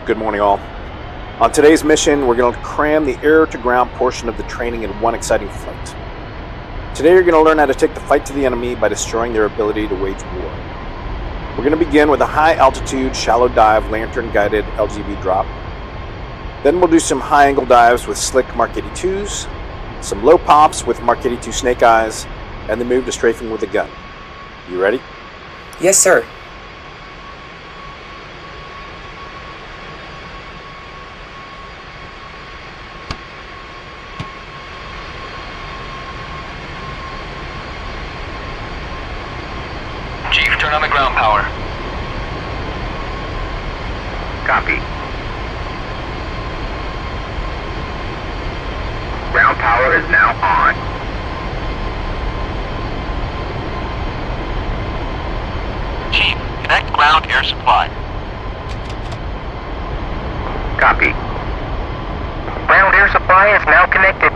Good morning, all. On today's mission, we're going to cram the air-to-ground portion of the training in one exciting flight. Today, you're going to learn how to take the fight to the enemy by destroying their ability to wage war. We're going to begin with a high-altitude, shallow dive, lantern-guided LGV drop. Then we'll do some high-angle dives with slick Mark 82s, some low pops with Mark 82 Snake Eyes, and then move to strafing with a gun. You ready? Yes, sir. Chief, turn on the ground power. Copy. Ground power is now on. Chief, connect ground air supply. Copy. Ground air supply is now connected.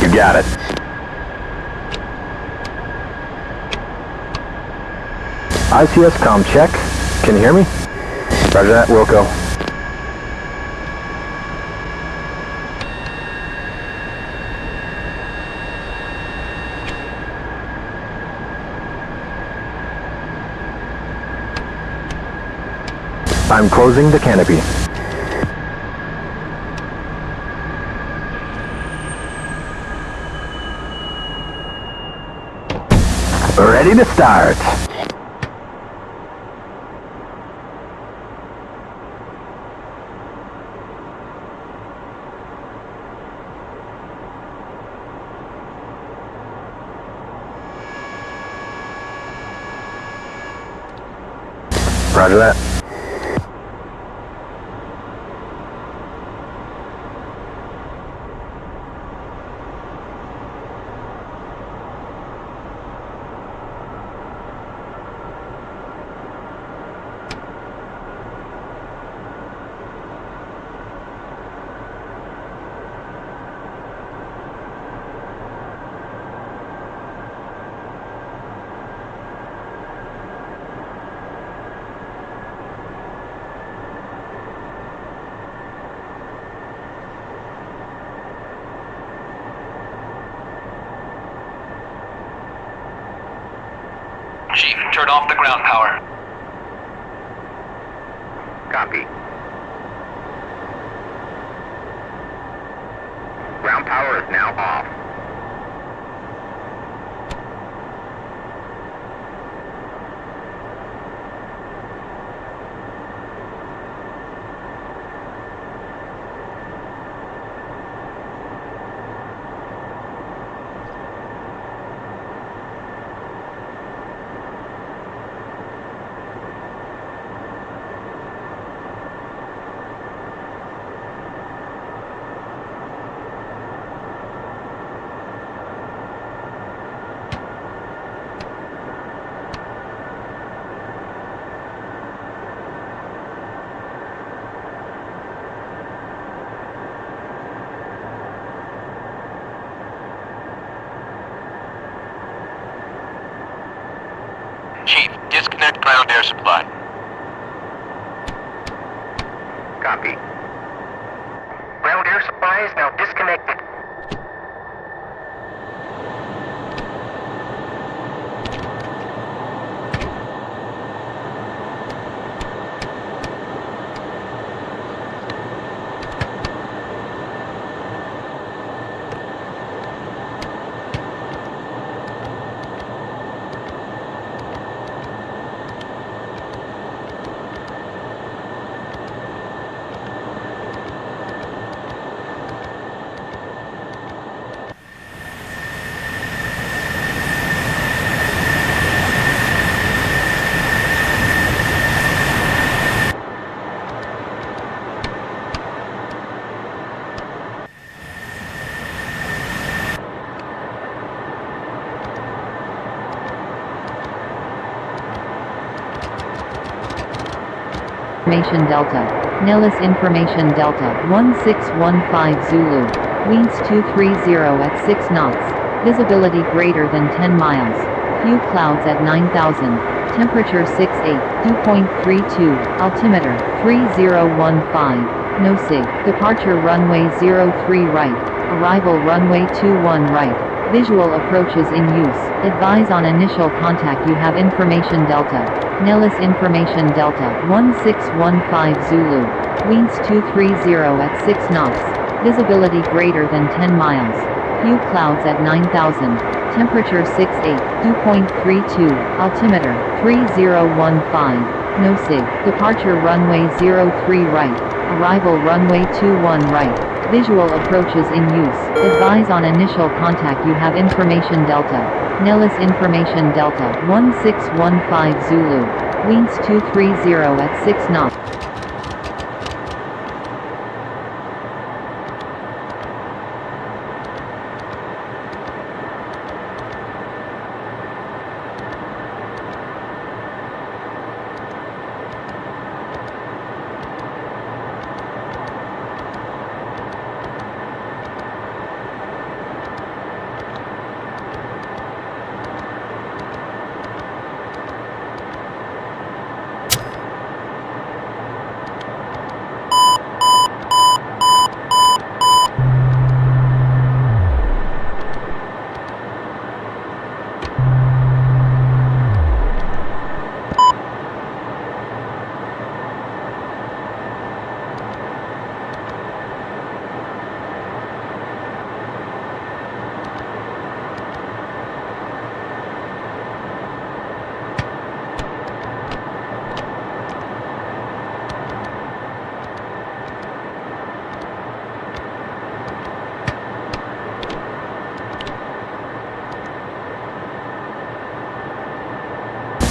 You got it. ICS comm check. Can you hear me? Roger that, Wilco. I'm closing the canopy. Ready to start. Roger that. Chief, turn off the ground power. Copy. Ground power is now off. Chief, disconnect ground air supply. Copy. Ground air supply is now disconnected. Information Delta. Nellis Information Delta. 1615 Zulu. Winds 230 at 6 knots. Visibility greater than 10 miles. Few clouds at 9,000. Temperature 68. Dew point 32. Altimeter 3015. No sig. Departure runway 03 right. Arrival runway 21 right. Visual approaches in use. Advise on initial contact. You have Information Delta. Nellis Information Delta. 1615 Zulu. Winds 230 at 6 knots. Visibility greater than 10 miles. Few clouds at 9,000. Temperature 68. Dew point 32. Altimeter 3015. No sig. Departure runway 03 right. Arrival runway 21 right. Visual approaches in use. Advise on initial contact. You have Information Delta. Nellis Information Delta. 1615 Zulu. Winds 230 at 6 knots.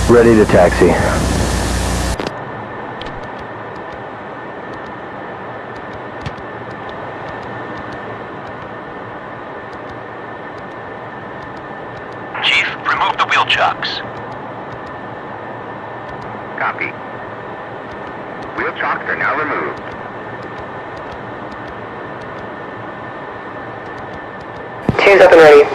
Ready to taxi. Chief, remove the wheel chocks. Copy. Wheel chocks are now removed. Two's up and ready.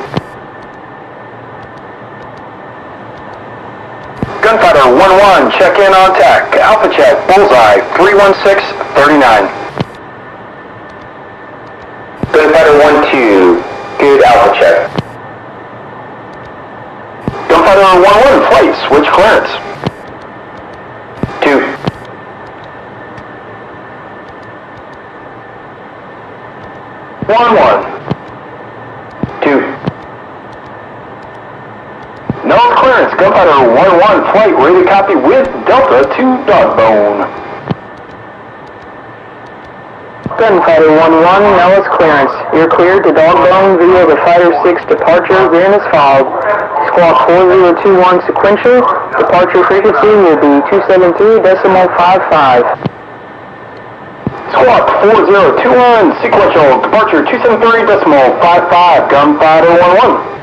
Gunfighter 1-1, check in on TAC. Alpha check, bullseye, 316-39. Gunfighter 1-2, good alpha check. Gunfighter 1-1, flight, switch clearance. 2. One. 2. No clearance, Gunfighter 1-1, flight, ready to copy with Delta to Dogbone. Gunfighter 1-1, Nellis clearance. You're cleared to Dogbone via the Fighter 6 departure, Varenus fog. Squawk 4021 sequential. Departure frequency will be 273.55. Squawk 4021, sequential, departure 273.55, Gunfighter 1-1.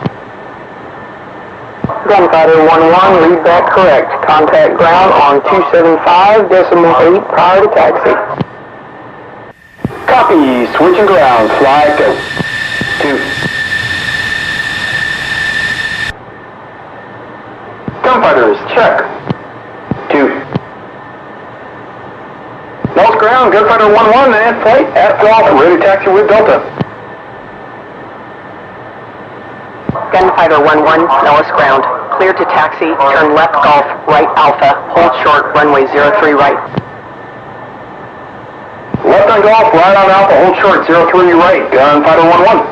Gunfighter 1-1, read that correct. Contact ground on 275.8 prior to taxi. Copy, switching ground, fly go. 2. Gunfighters, check. 2. Nose ground, Gunfighter 1-1, and flight at Golf, ready to taxi with Delta. Gunfighter 1-1, Nellis ground. Clear to taxi, turn left Golf, right Alpha, hold short, runway 03 right. Left on Golf, right on Alpha, hold short, 03 right, Gunfighter 1-1.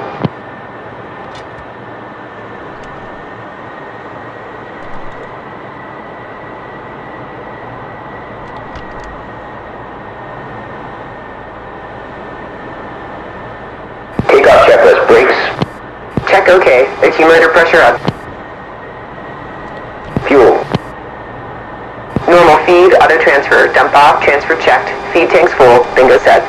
Takeoff checklist, brakes. Check okay, accumulator pressure up. Fuel. Normal feed, auto transfer, dump off, transfer checked, feed tanks full, bingo set.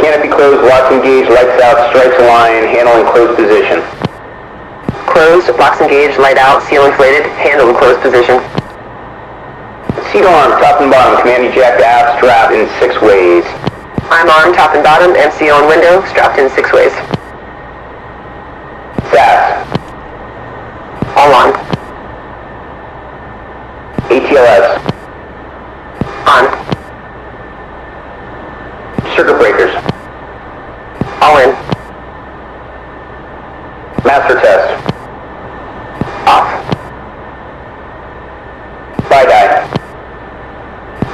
Canopy closed, locks engaged, lights out, stripes align, handle in closed position. Closed, locks engaged, light out, seal inflated, handle in closed position. Seat arm, top and bottom, command eject aft, strapped in 6 ways. I'm arm, top and bottom, MCO and window, strapped in 6 ways. SAS. All on. ATLS. On. Circuit breakers. All in. Master test. Off. BiDi.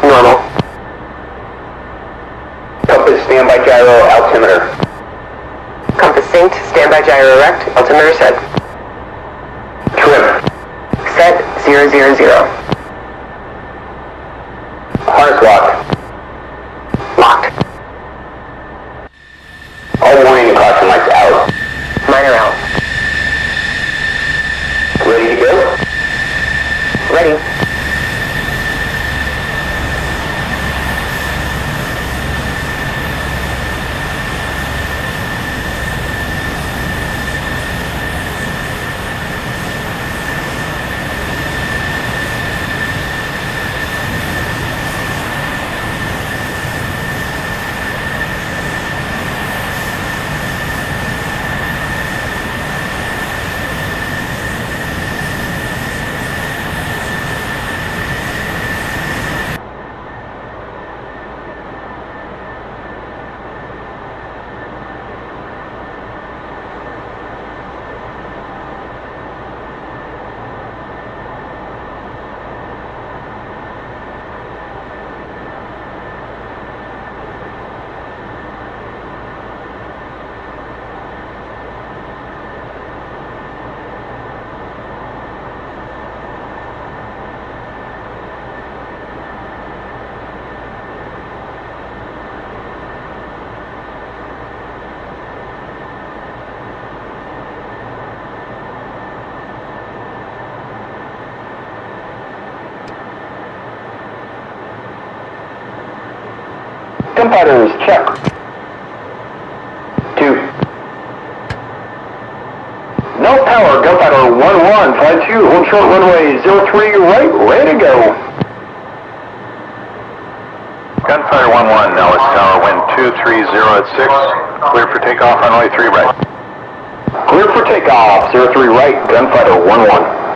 Normal. Compass standby gyro altimeter. Compass synced, standby gyro erect, altimeter set. Trim. Set 000. Harness lock. Locked. All warning and caution lights out. Minor out. Ready to go? Ready. Gunfighters, check. 2. No power, gunfighter 1-1, flight 2, hold short runway 03 right, ready to go. Gunfighter 1-1, Nellis Tower, wind 230 at 6. Clear for takeoff, runway 3 right. Clear for takeoff, 03 right, gunfighter 1-1.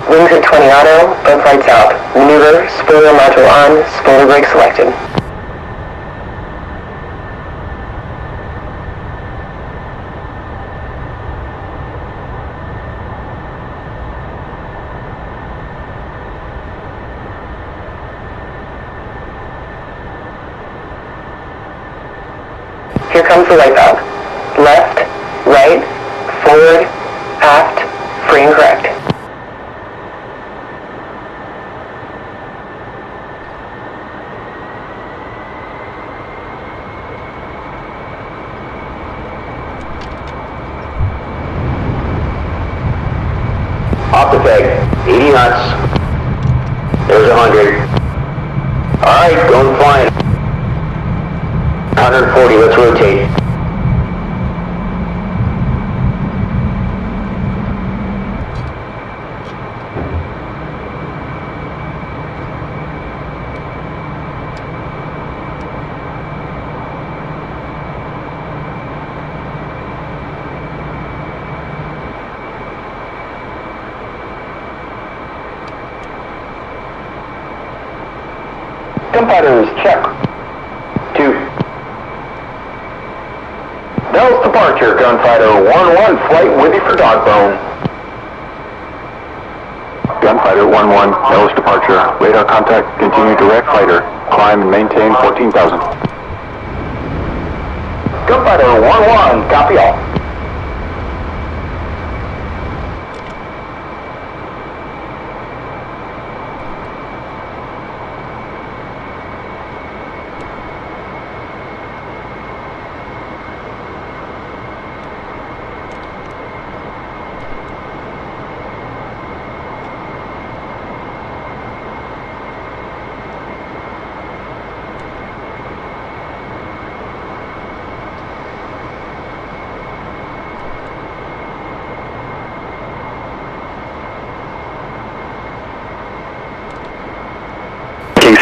Wings at 20 auto, both lights out. Maneuver, spoiler module on, spoiler brake selected. Here comes the light valve. Left, right, forward, aft, free and correct. Off the peg, 80 knots. There's 100. Alright, going flying. 140, let's rotate. Gunfighters, check. 2. Nels departure, gunfighter 1-1, flight with you for Dogbone. Gunfighter 1-1, Nellis departure. Radar contact, continue direct fighter. Climb and maintain 14,000. Gunfighter 1-1, copy all.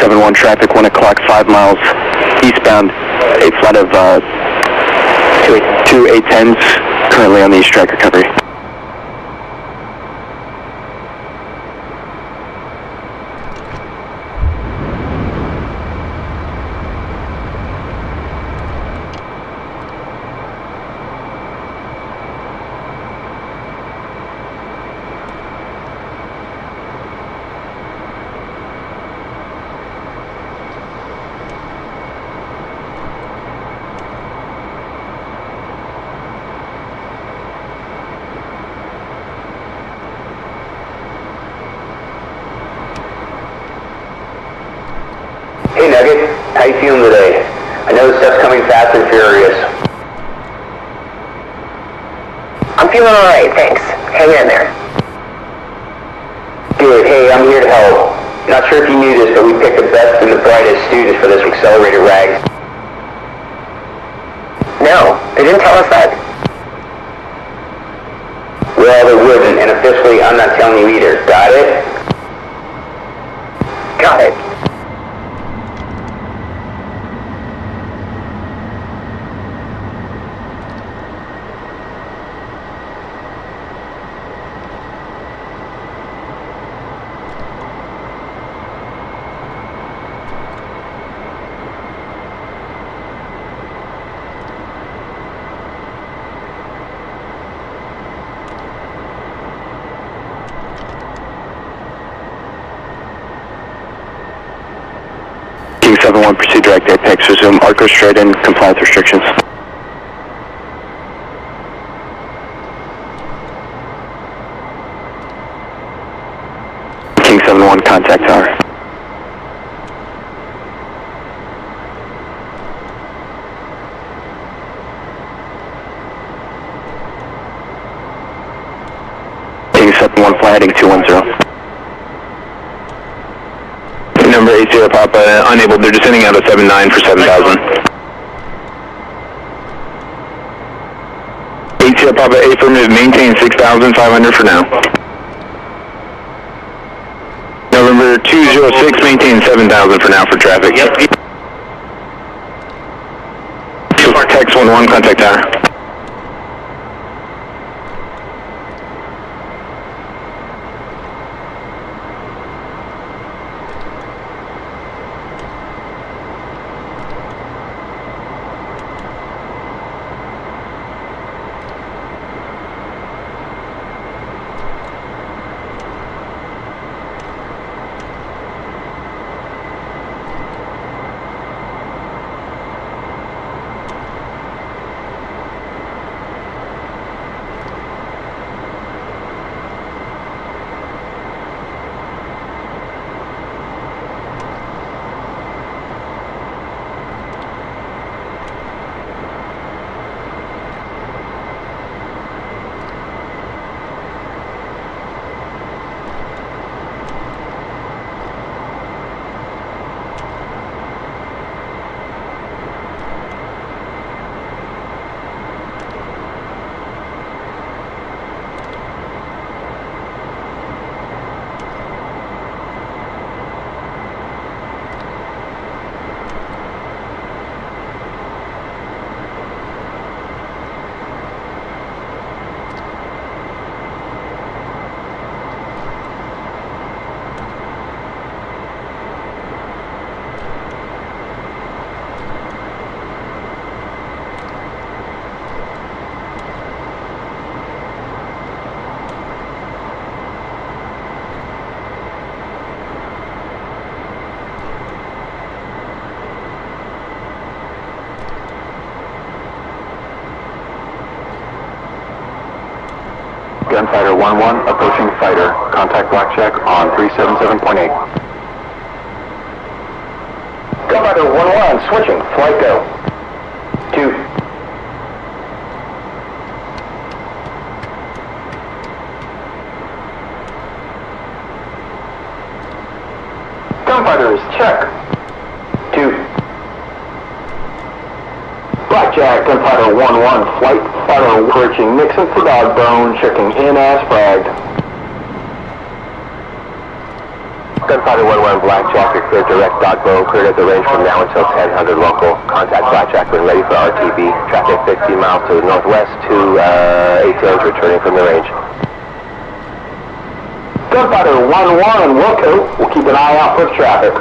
7-1 traffic, 1 o'clock, 5 miles eastbound. A flight of 2 810s currently on the east track recovery. Hey Nugget, how you feeling today? I know this stuff's coming fast and furious. I'm feeling alright, thanks. Hang in there. Good, hey, I'm here to help. Not sure if you knew this, but we picked the best and the brightest students for this accelerated rag. No, they didn't tell us that. Well, they wouldn't, and officially I'm not telling you either. Got it? Got it. King 7-1, proceed direct apex, resume Arco straight in, compliance restrictions. King 7-1, contact tower. King 7-1, fly heading 210. Number 80 Papa, unable, they're descending out of 79 for 7,000. 80 Papa, affirmative, maintain 6,500 for now. November 206, maintain 7,000 for now for traffic. Yep. Text 11, contact tower. Gunfighter 1-1, approaching fighter. Contact blackjack on 377.8. Gunfighter 1-1, switching, flight go. 2. Gunfighter is check. 2. Blackjack, Gunfighter 1-1, flight, fighter approaching Nixon to Dogbone, checking in as fragged. Gunfighter 1-1 Blackjack, you're cleared direct dogbow, cleared at the range from now until 1000 local. Contact Blackjack when ready for RTB. Traffic 15 miles to the northwest to ATOs returning from the range. Gunfighter 1-1 Wilco, we'll keep an eye out for traffic.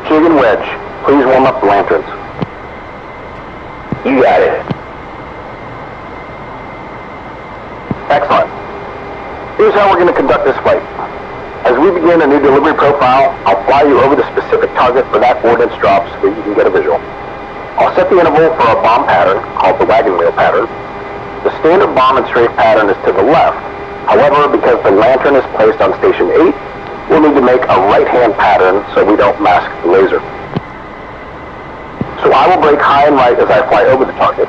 Jig and wedge, please warm up the lanterns. You got it. Excellent. Here's how we're going to conduct this flight. As we begin a new delivery profile, I'll fly you over the specific target for that ordnance drop so that you can get a visual. I'll set the interval for a bomb pattern, called the wagon wheel pattern. The standard bomb and strafe pattern is to the left. However, because the lantern is placed on station 8, we'll need to make a right-hand pattern so we don't mask the laser. So I will brake high and right as I fly over the target.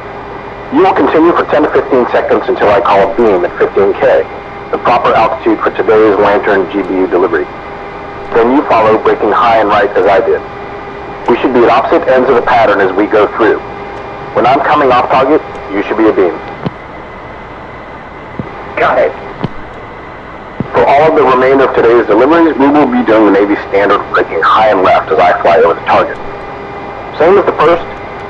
You will continue for 10 to 15 seconds until I call a beam at 15K, the proper altitude for today's lantern GBU delivery. Then you follow, braking high and right as I did. We should be at opposite ends of the pattern as we go through. When I'm coming off target, you should be a beam. Got it. For all of the remainder of today's deliveries, we will be doing the Navy standard braking high and left as I fly over the target. Same as the first,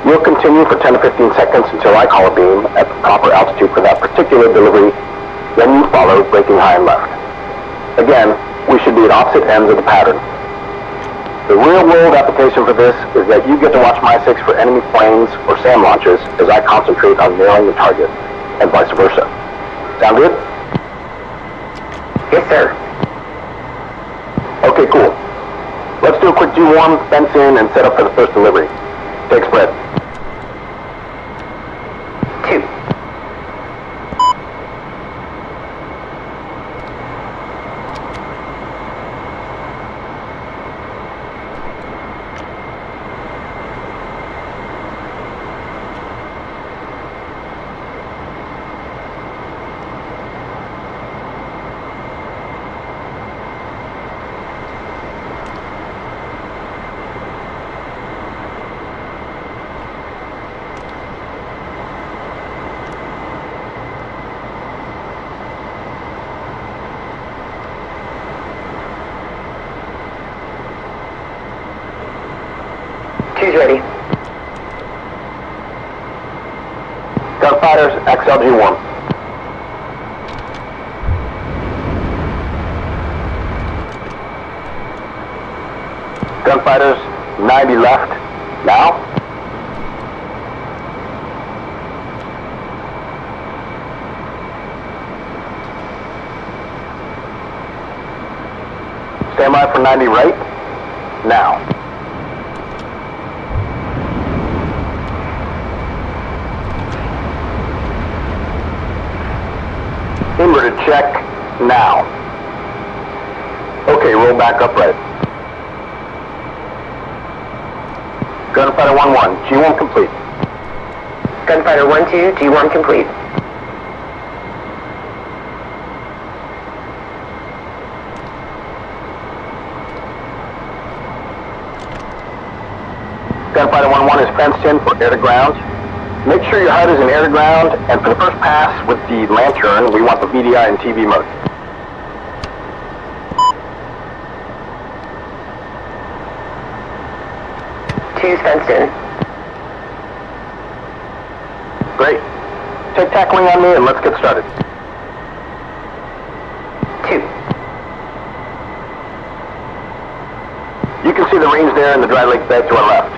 we'll continue for 10 to 15 seconds until I call a beam at the proper altitude for that particular delivery. Then you follow, braking high and left. Again, we should be at opposite ends of the pattern. The real-world application for this is that you get to watch my 6 for enemy planes or SAM launches as I concentrate on nailing the target, and vice versa. Sound good? Yes, sir. Okay, cool. Let's do a quick G-warm, fence in, and set up for the first delivery. Take spread. 2. Two's ready. Gunfighters, XLG warm. Gunfighters, 90 left. Now. Stand by for 90 right. Now. Inverted check, now. Okay, roll back upright. Gunfighter 1-1, G1 complete. Gunfighter 1-2, G1 complete. Gunfighter 1-1 is fenced in for air to ground. Make sure your HUD is in air to ground, and for the first pass with the lantern, we want the VDI and TV mode. Two's fenced in. Great. Take tackling on me and let's get started. 2. You can see the range there in the dry lake bed to our left.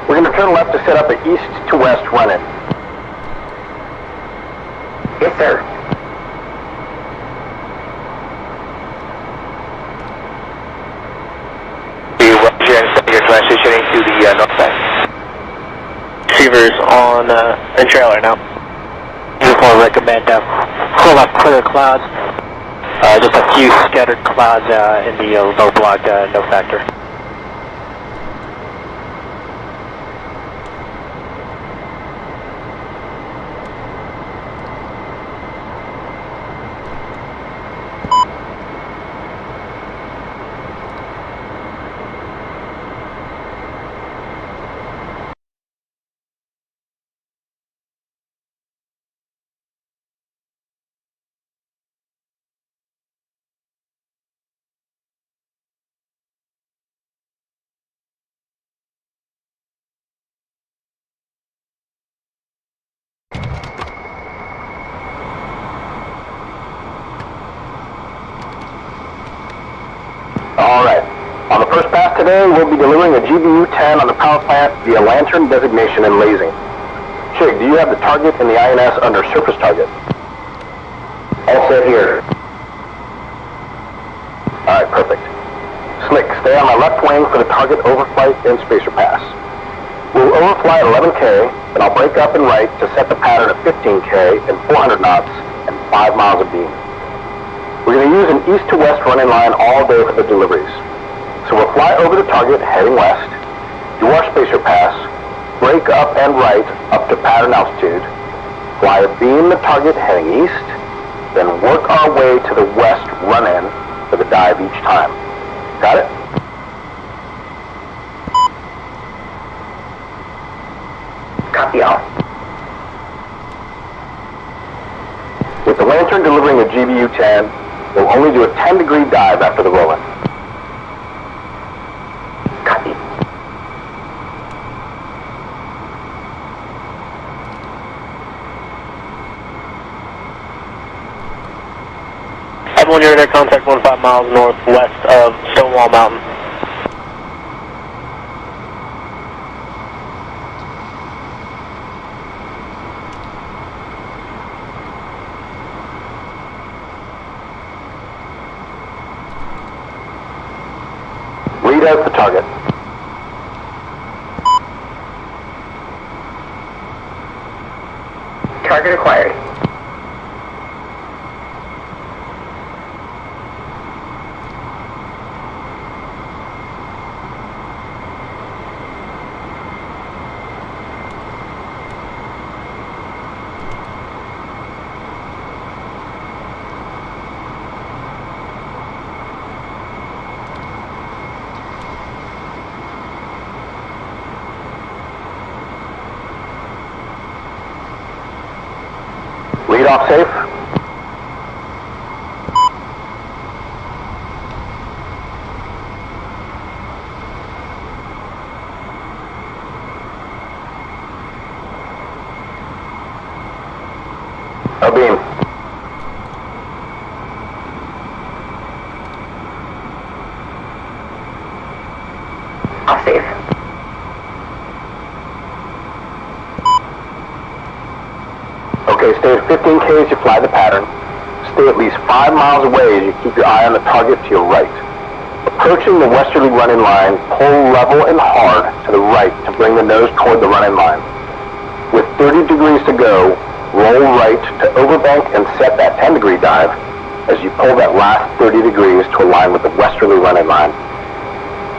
We're going to turn left to set up an east to west run-in. Yes, sir. You're transitioning to the north side. Receivers on a trailer now. Uniform recommend pull up clear clouds. Just a few scattered clouds in the low block, no factor. first pass today, we'll be delivering a GBU-10 on the power plant via LANTIRN designation and lasing. Chig, do you have the target in the INS under surface target? All set here. Alright, perfect. Slick, stay on my left wing for the target overflight and spacer pass. We'll overfly at 11K, and I'll break up and right to set the pattern at 15K and 400 knots and 5 miles of beam. We're going to use an east to west running line all day for the deliveries. So we'll fly over the target heading west, do our spacer pass, break up and right up to pattern altitude, fly a beam the target heading east, then work our way to the west run-in for the dive each time. Got it? Copy all. With the LANTIRN delivering a GBU-10, we'll only do a 10-degree dive after the roll-in. Copy. Everyone, you're in contact 15 miles northwest of Stonewall Mountain. Lead as the target. Target acquired. Lead off safe. A beam. Off safe. Okay, stay at 15K as you fly the pattern. Stay at least 5 miles away as you keep your eye on the target to your right. Approaching the westerly running line, pull level and hard to the right to bring the nose toward the running line. With 30 degrees to go, roll right to overbank and set that 10-degree dive as you pull that last 30 degrees to align with the westerly running line.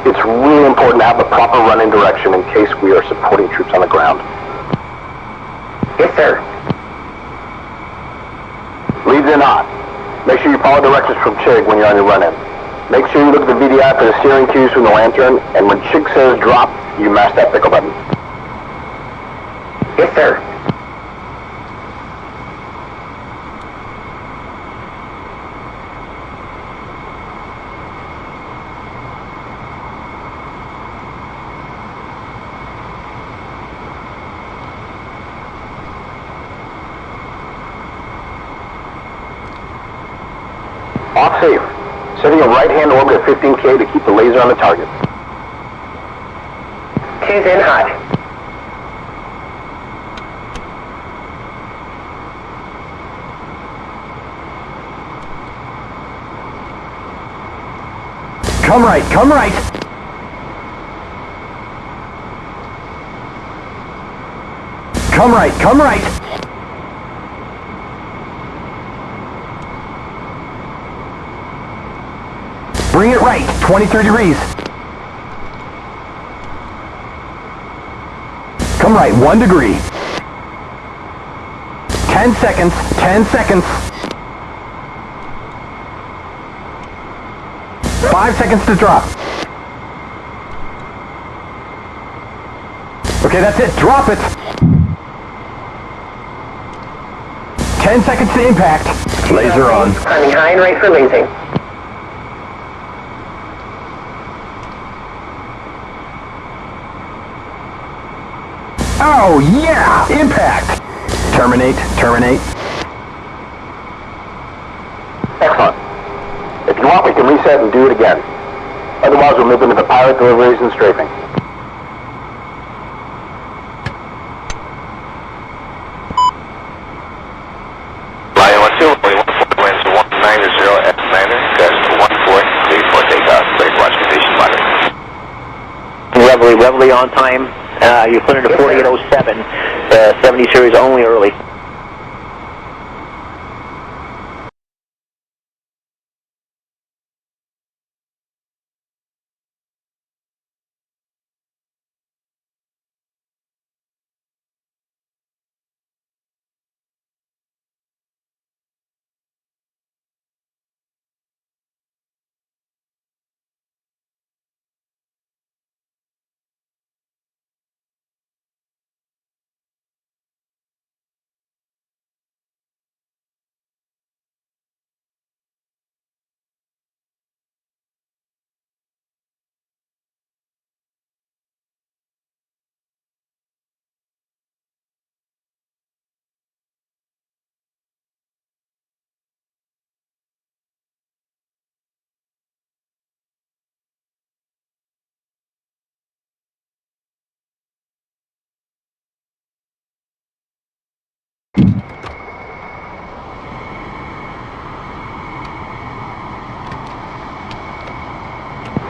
It's really important to have the proper running direction in case we are supporting troops on the ground. Yes, sir. Leads in hot. Make sure you follow directions from Chig when you're on your run-in. Make sure you look at the VDI for the steering cues from the LANTIRN, and when Chig says drop, you mash that pickle button. Yes, sir. Off safe. Setting a right-hand orbit at 15K to keep the laser on the target. Two's in hot. Come right, come right! Come right, come right! Bring it right, 23 degrees. Come right, 1 degree. 10 seconds, 10 seconds. 5 seconds to drop. Okay, that's it, drop it. 10 seconds to impact. Laser on. Climbing high and right for lasing. Oh, yeah! Impact! Terminate, terminate. Excellent. If you want, we can reset and do it again. Otherwise, we'll move into the pilot deliveries and strafing. Lion 1-2, winds 190 at Commander, gust 14, clear for takeoff, clear watch condition monitoring. Reveille on time. You're cleared to 4807. 70 series only early.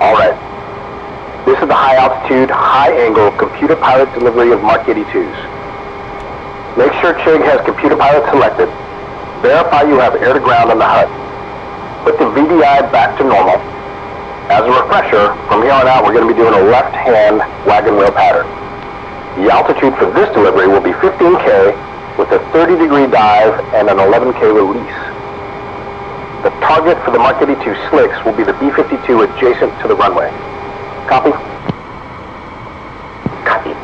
Alright. This is the high altitude, high angle computer pilot delivery of Mark 82s. Make sure Chig has computer pilot selected. Verify you have air to ground on the HUD. Put the VDI back to normal. As a refresher, from here on out we're going to be doing a left-hand wagon wheel pattern. The altitude for this delivery will be 15K with a 30-degree dive and an 11K release. The target for the Mark 82 slicks will be the B-52 adjacent to the runway. Copy? Copy.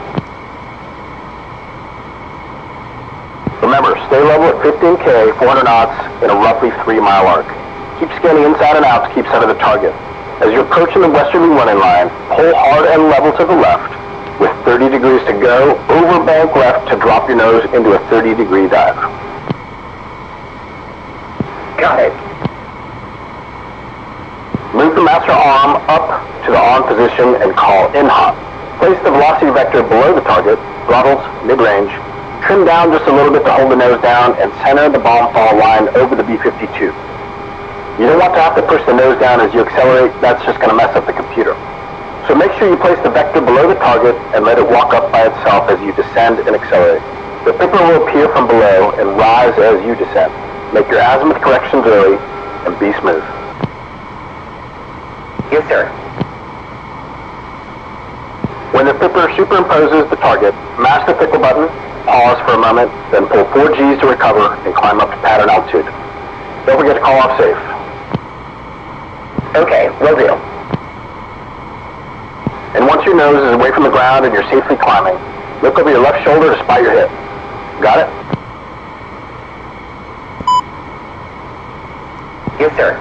Remember, stay level at 15K, 400 knots in a roughly 3-mile arc. Keep scanning inside and out to keep sight of the target. As you're approaching the westerly running line, pull hard and level to the left. With 30 degrees to go, over bank left to drop your nose into a 30-degree dive. Got it. Move the master arm up to the on position and call in-hop. Place the velocity vector below the target, throttles, mid-range. Trim down just a little bit to hold the nose down and center the bomb fall line over the B-52. You don't want to have to push the nose down as you accelerate, that's just going to mess up the computer. So make sure you place the vector below the target and let it walk up by itself as you descend and accelerate. The pipper will appear from below and rise as you descend. Make your azimuth corrections early and be smooth. Yes, sir. When the pipper superimposes the target, mash the pickle button, pause for a moment, then pull 4 Gs to recover and climb up to pattern altitude. Don't forget to call off safe. Okay, will do. And once your nose is away from the ground and you're safely climbing, look over your left shoulder to spot your hip. Got it? Yes, sir.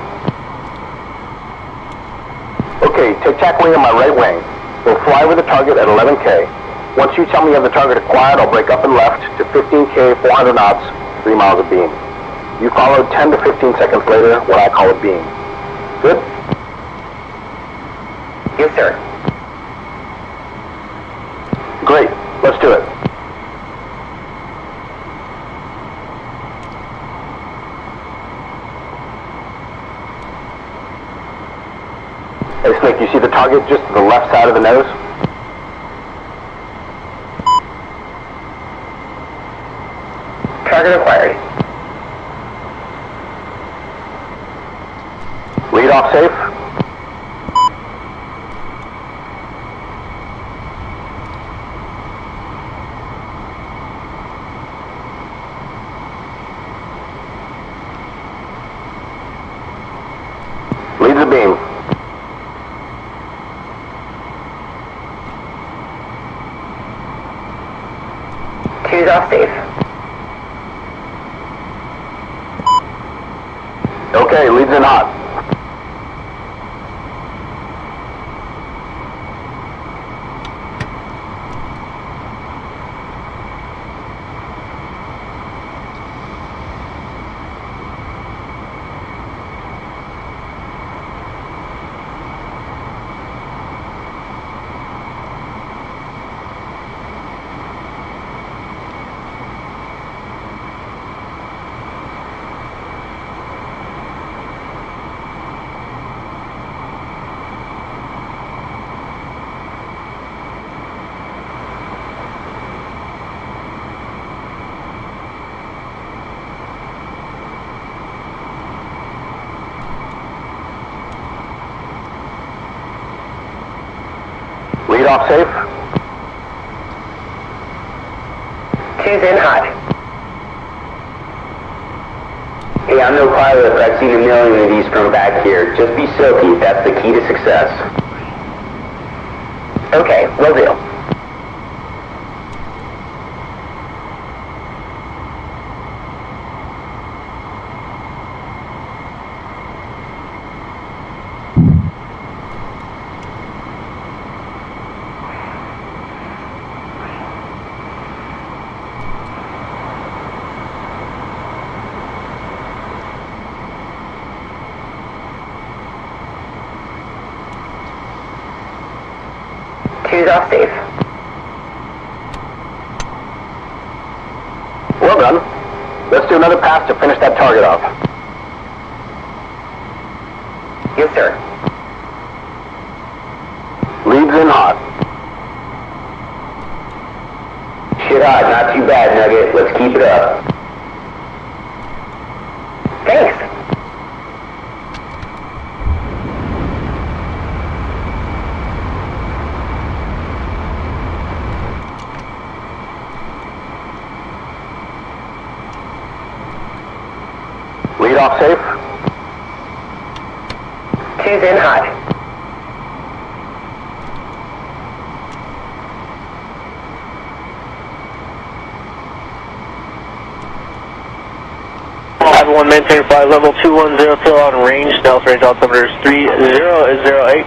Okay, take tack wing on my right wing. We'll fly with the target at 11K. Once you tell me you have the target acquired, I'll break up and left to 15K, 400 knots, 3 miles of beam. You follow 10 to 15 seconds later when I call it beam. Good? Yes, sir. Great. Let's do it. Hey, Slick, you see the target just to the left side of the nose? Target acquired. Lead off safe. Lead the beam. Two's off safe. Okay, leads in hot. off safe. 2's in hot. Hey, I'm no pilot, but I've seen a million of these from back here. Just be silky. That's the key to success. Okay, will do. Two's off safe. Well done. Let's do another pass to finish that target off. Yes, sir. Leads in hot. Shit hot, not too bad, Nugget. Let's keep it up. Thanks. Lead off safe. 2's in hot. One maintain flight level 210 till on range, stealth range altimeter is 3008.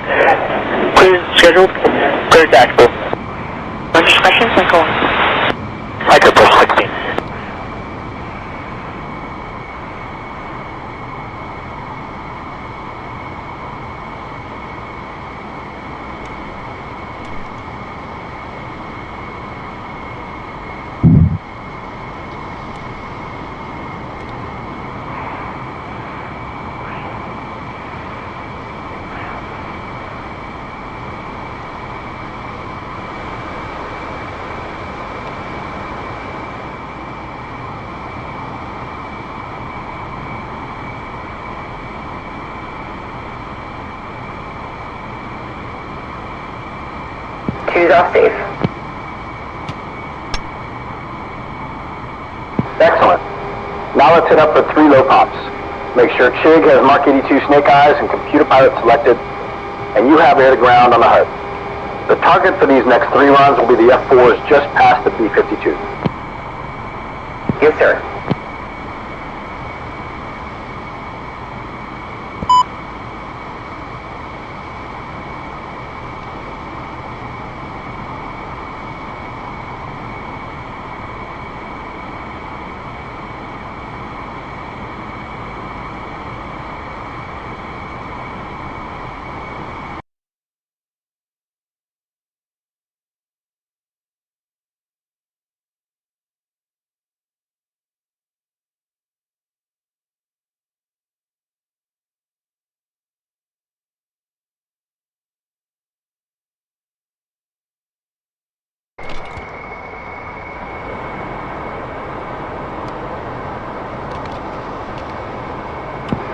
Clear scheduled, clear tactical. Any questions, Michael? I could push 16. Two's off safe. Excellent. Now let's hit up for 3 low pops. Make sure Chig has Mark 82 Snake Eyes and Computer Pilot selected, and you have air to ground on the HUD. The target for these next 3 runs will be the F4s just past the B-52. Yes, sir.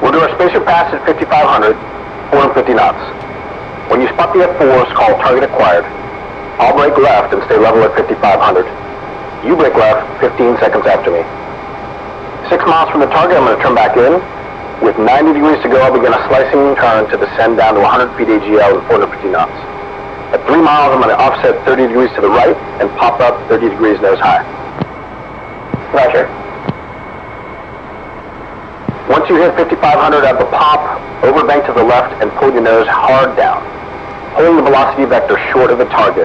We'll do our spacer pass at 5,500, 450 knots. When you spot the F4s, call target acquired. I'll brake left and stay level at 5,500. You brake left 15 seconds after me. 6 miles from the target, I'm going to turn back in. With 90 degrees to go, I'll begin a slicing turn to descend down to 100 feet AGL and 450 knots. At 3 miles, I'm going to offset 30 degrees to the right and pop up 30 degrees nose high. Roger. Once you hit 5,500 at the pop, overbank to the left and pull your nose hard down, pulling the velocity vector short of the target.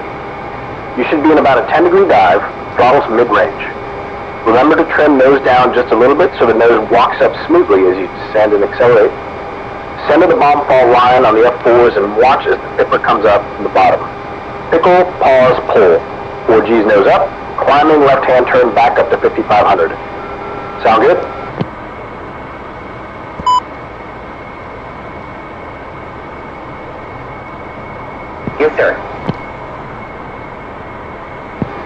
You should be in about a 10-degree dive, throttles mid-range. Remember to trim nose down just a little bit so the nose walks up smoothly as you descend and accelerate. Center the bomb fall line on the F4s and watch as the dipper comes up from the bottom. Pickle, pause, pull. 4G's nose up, climbing left-hand turn back up to 5,500. Sound good? Yes, sir.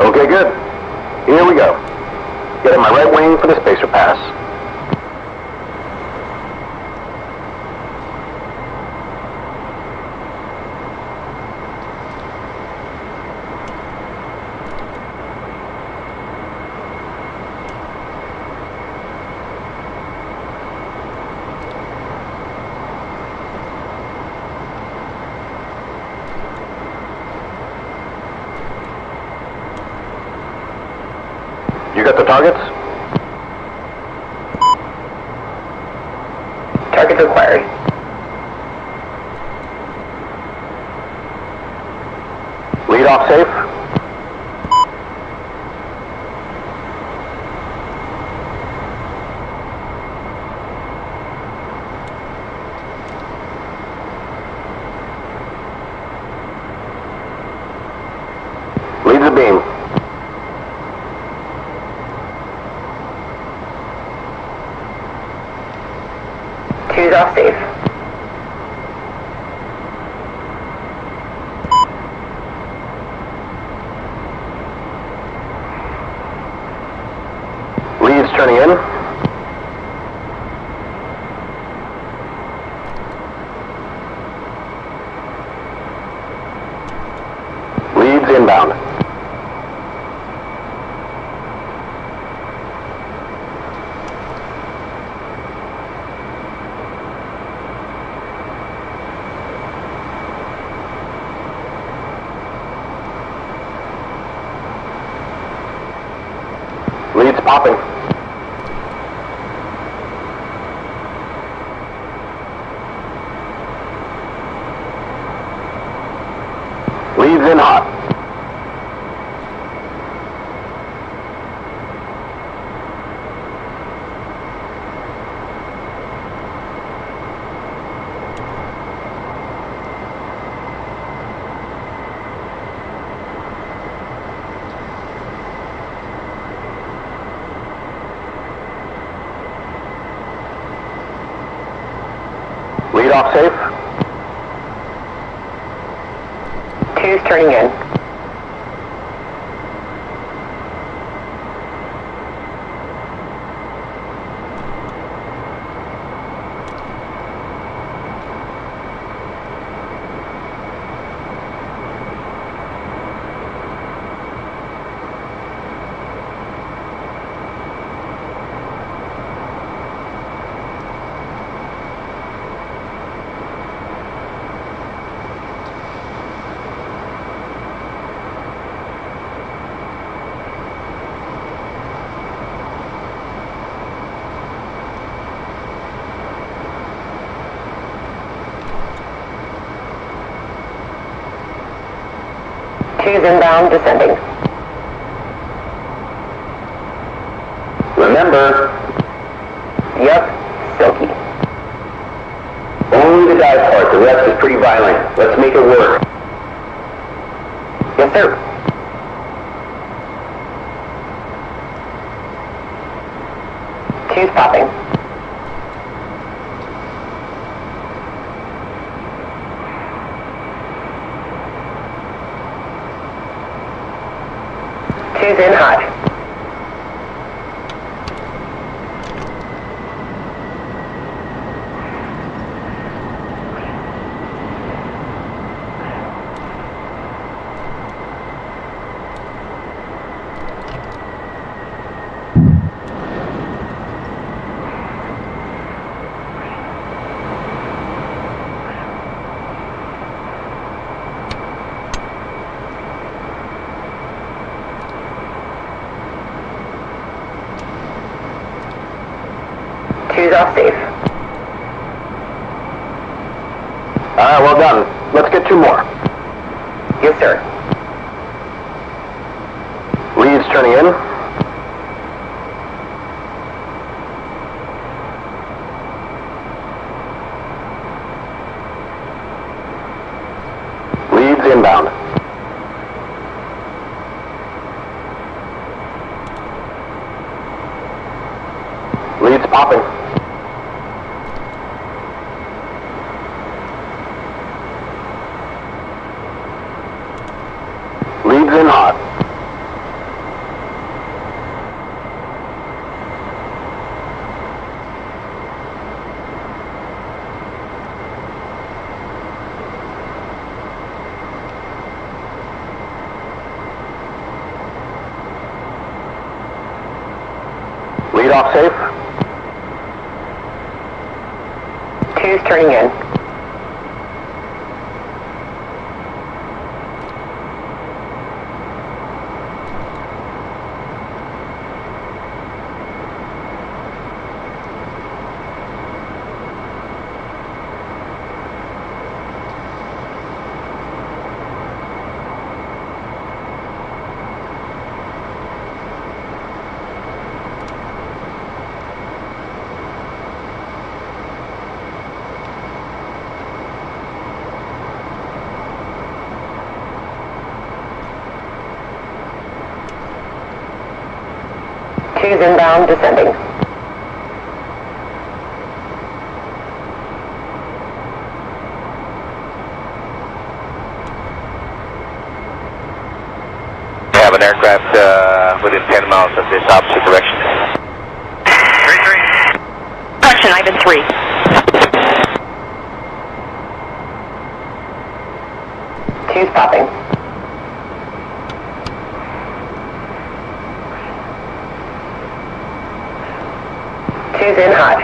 Okay, good. Here we go. Get in my right wing for the spacer pass. You got the targets? Targets acquired. Lead off safe. Leads the beam. Two's off safe. Leads turning in. Leads inbound. Leads popping. Leads in hot. Lead off safe. Two's turning in. Two's inbound, descending. Remember, Yep, silky. only the dive part. The rest is pretty violent. Let's make it work. Yes, sir. Two's popping. Two's in hot. Two's off safe. Alright, well done. Let's get two more. Yes, sir. Leads turning in. Leads inbound. Leads popping. Leads in hot. Lead off safe. Two's turning in. Two's inbound, descending. We have an aircraft within 10 miles of this opposite direction. 3-3. Correction, Ivan 3. Two's popping. Two's in hot.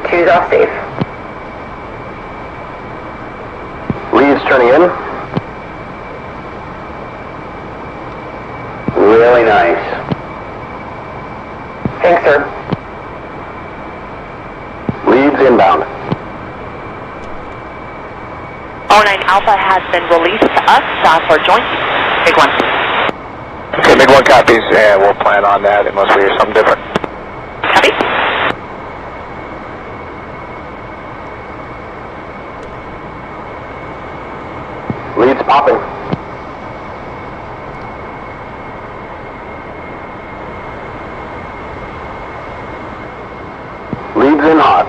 Two's off safe. Leads turning in. Really nice. Thanks, sir. Leads inbound. 09 Alpha has been released to us for joint. Big one. Okay, Big One copies, and we'll plan on that unless we hear something different. Copy. Leads popping. Leads in hot.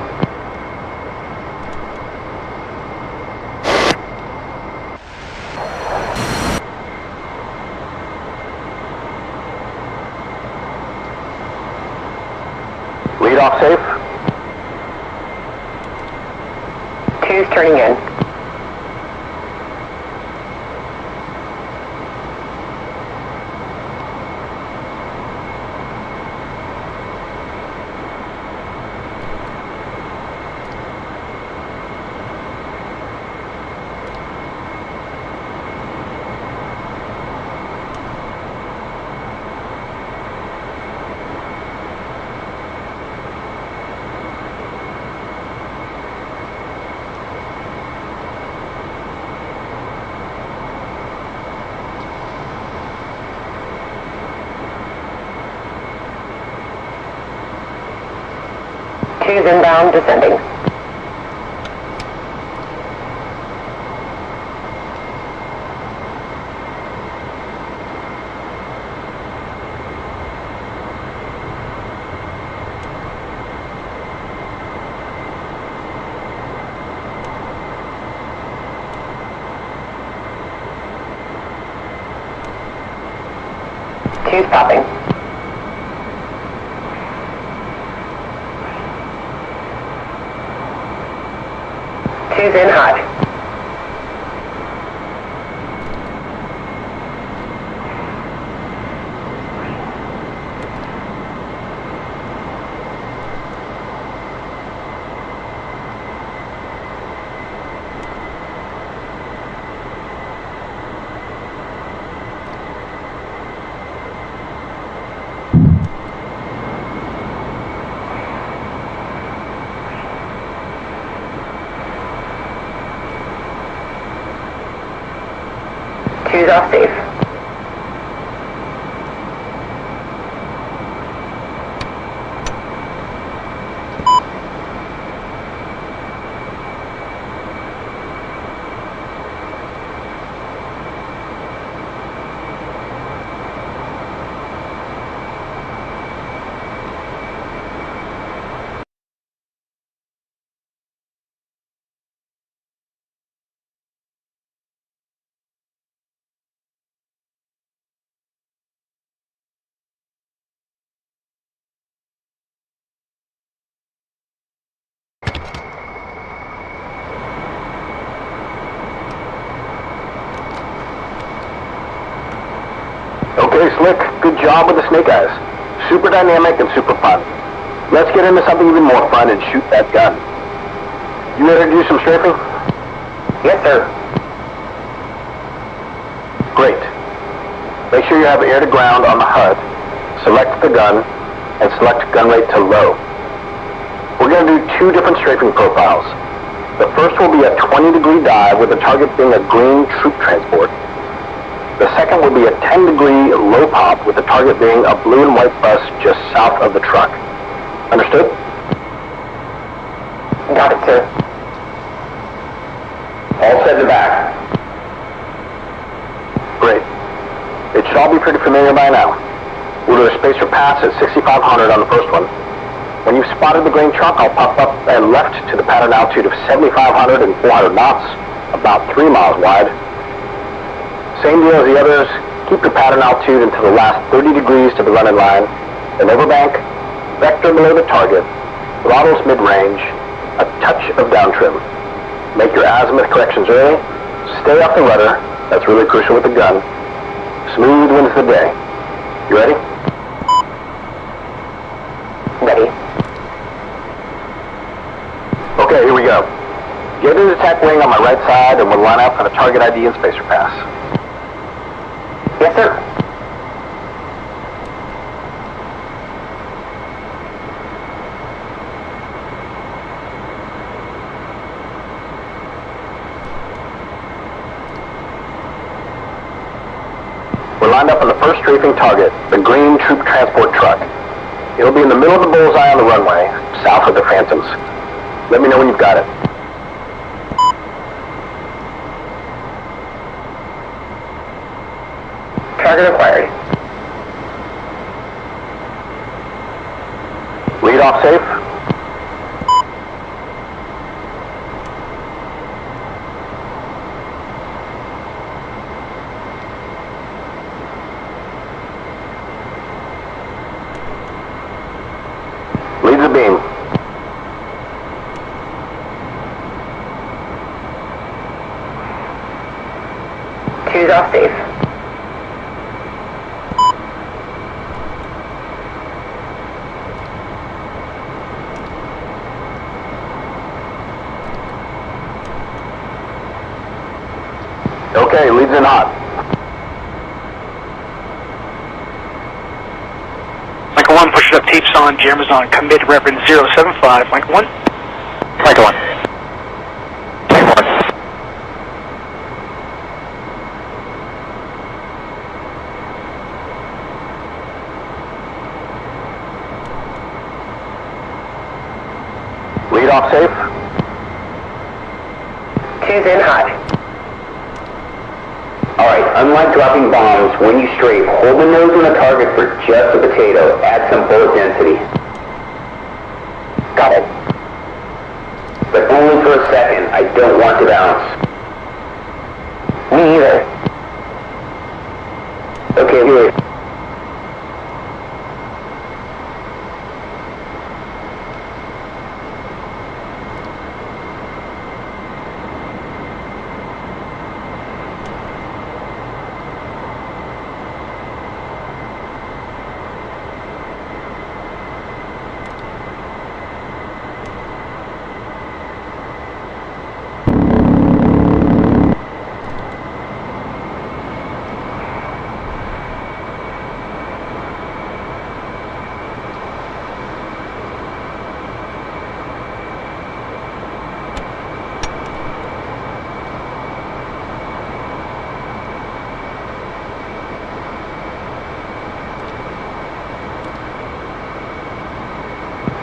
Lead off safe. Two's turning in. Two's inbound, descending. Two's popping. Two's in hot. Two's off safe. Okay, Slick. Good job with the snake eyes. Super dynamic and super fun. Let's get into something even more fun and shoot that gun. You ready to do some strafing? Yes, sir. Great. Make sure you have air to ground on the HUD select the gun, and select gun rate to low. We're going to do two different strafing profiles. The first will be a 20-degree dive with the target being a green troop transport. The second will be a 10-degree low pop with the target being a blue and white bus just south of the truck. Understood? Got it, sir. All set in the back. Great. It should all be pretty familiar by now. We'll do a spacer pass at 6,500 on the first one. When you've spotted the green truck, I'll pop up and left to the pattern altitude of 7,500 and 400 knots, about 3 miles wide. Same deal as the others. Keep your pattern altitude until the last 30 degrees to the running line. Then overbank, vector below the target, throttles mid-range, a touch of down trim. Make your azimuth corrections early. Stay off the rudder. That's really crucial with the gun. Smooth wins the day. You ready? Ready. Okay, here we go. Get in the attack wing on my right side and we'll line up for the target ID and spacer pass. Yes, sir. We're lined up on the first strafing target, the green troop transport truck. It'll be in the middle of the bullseye on the runway, south of the Phantoms. Let me know when you've got it. Target acquired. Lead off safe. Lead the beam. Two's off safe. Okay, leads in hot. Michael 1, push it up, tapes on, jammers on, commit reference 075, Michael 1. Michael 1. Michael 1. Lead off safe. Two's in hot. Alright, unlike dropping bombs, when you strafe, hold the nose on the target for just a potato. Add some bullet density. Got it. But only for a second. I don't want to bounce. Me either. Okay, here.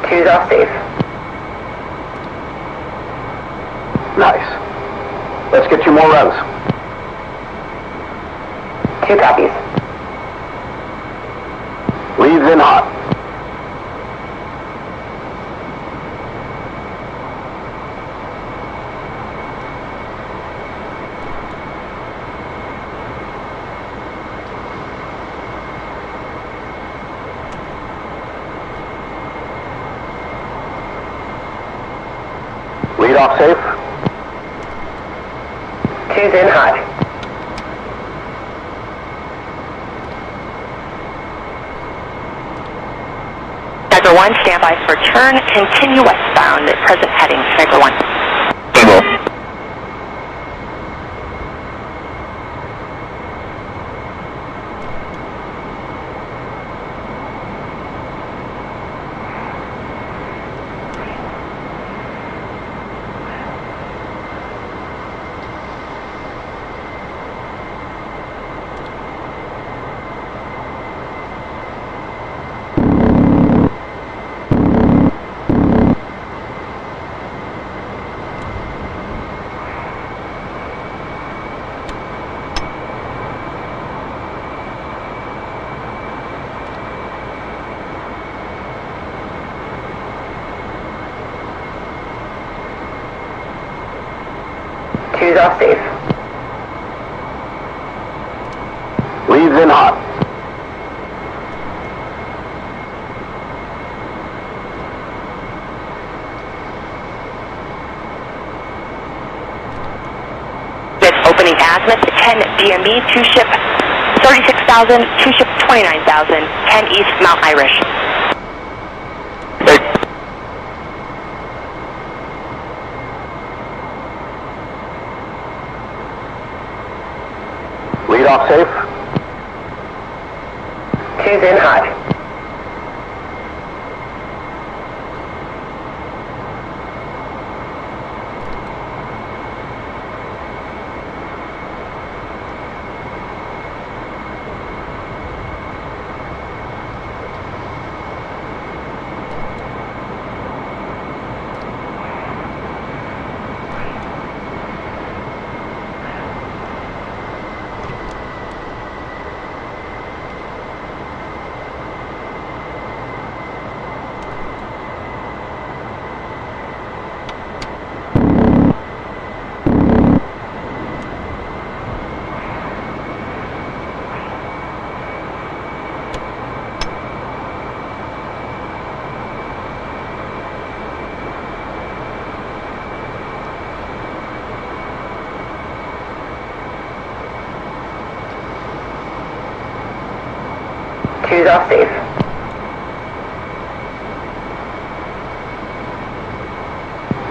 Two's off safe. Nice. Let's get 2 more runs. 2 copies. Leads in hot. Lead off safe. Two's in hot. Sniper 1, stand by for turn. Continue westbound at present heading. Sniper 1. Two's off safe. Leads in hot. Opening azimuth 10 DME, 2 ship 36,000, 2 ship 29,000, 10 East Mount Irish. Lead off safe. Two's in hot. Two's off safe.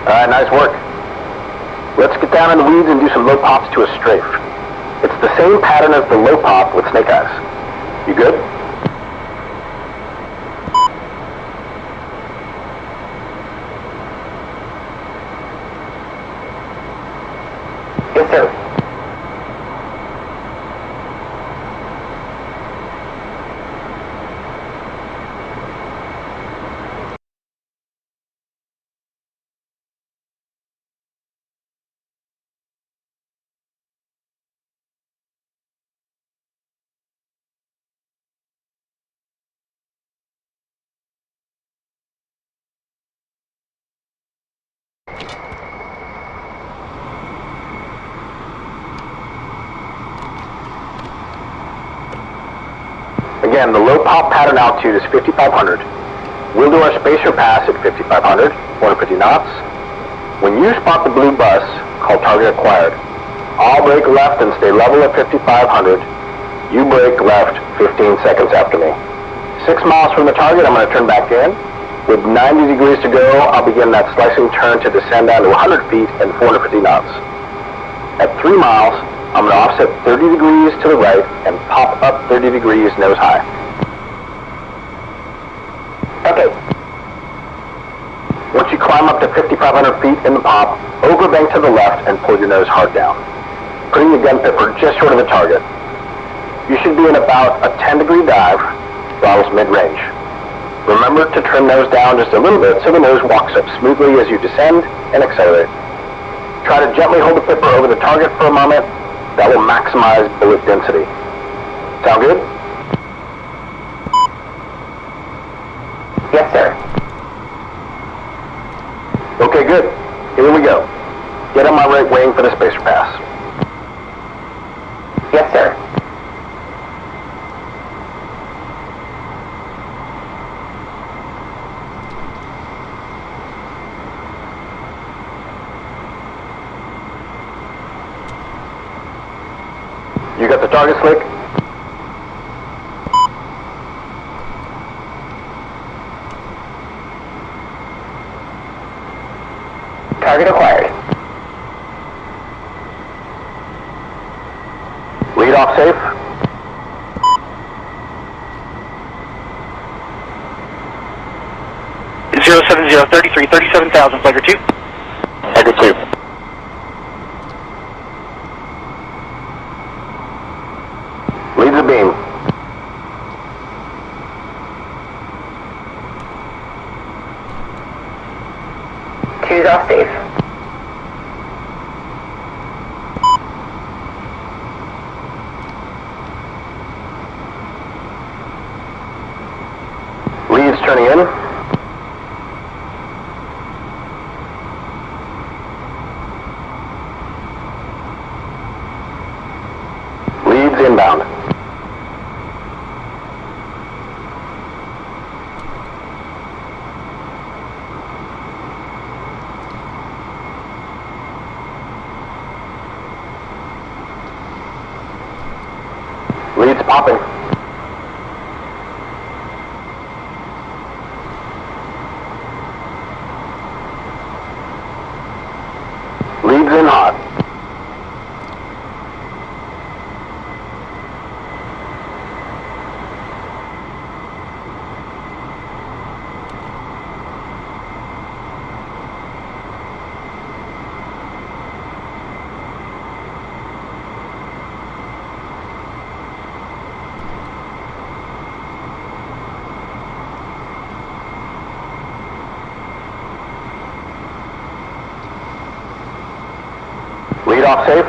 Alright, nice work. Let's get down in the weeds and do some low pops to a strafe. It's the same pattern as the low pop with snake eyes. You good? Yes, sir. Again, the low pop pattern altitude is 5,500. We'll do our spacer pass at 5,500, 450 knots. When you spot the blue bus, call target acquired. I'll brake left and stay level at 5,500. You brake left 15 seconds after me. 6 miles from the target, I'm going to turn back in. With 90 degrees to go, I'll begin that slicing turn to descend down to 100 feet and 450 knots. At 3 miles, I'm going to offset 30 degrees to the right and pop up 30 degrees nose high. Okay. Once you climb up to 5,500 feet in the pop, overbank to the left and pull your nose hard down, putting the gun pipper just short of the target. You should be in about a 10-degree dive, throttles mid-range. Remember to trim nose down just a little bit so the nose walks up smoothly as you descend and accelerate. Try to gently hold the pipper over the target for a moment. That will maximize bullet density. Sound good? Yes, sir. Okay, good. Here we go. Get on my right wing for the spacer pass. Yes, sir. You got the target slick? Target acquired. Lead off safe. Zero 33 37,000, Flagger 2. Flagger 2. Lead the beam. Two's off safe. Leads turning in. inbound. Leads popping. Leads in hot. Lead off safe.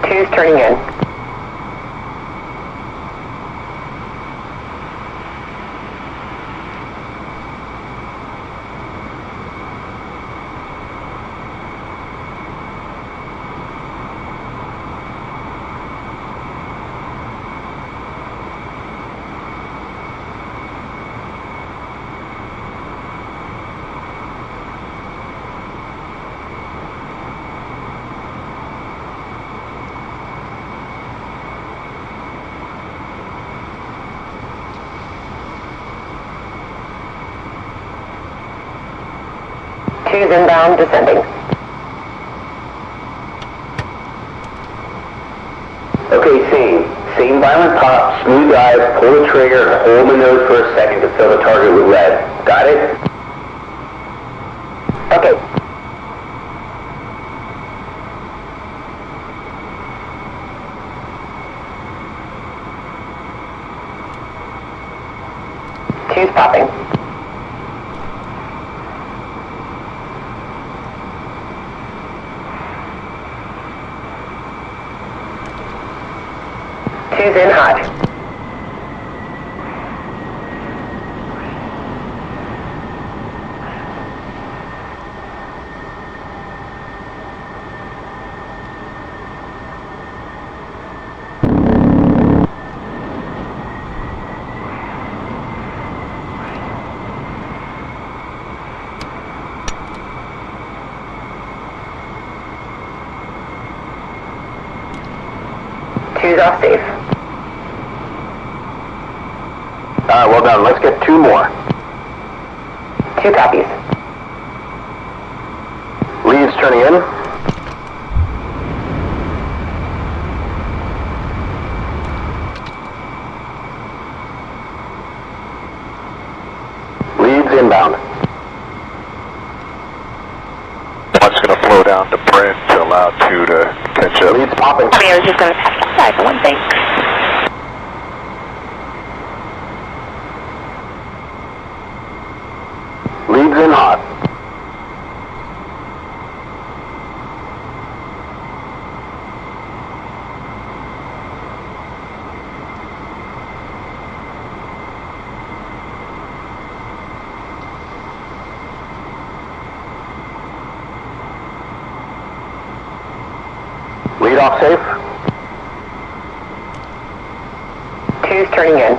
2's turning in. Two's inbound, descending. Okay, same violent pop, smooth dive, pull the trigger, and hold the nose for a second to fill the target with lead. Got it? Okay. Two's popping. Two's in hot. Two's off safe. Alright, well done. Let's get 2 more. 2 copies. Leads turning in. Leads inbound. One's going to flow down to Brent to allow 2 to catch up. Leads popping. I was just going to pass that side for one thing. Leads in hot. Lead off safe. 2's turning in.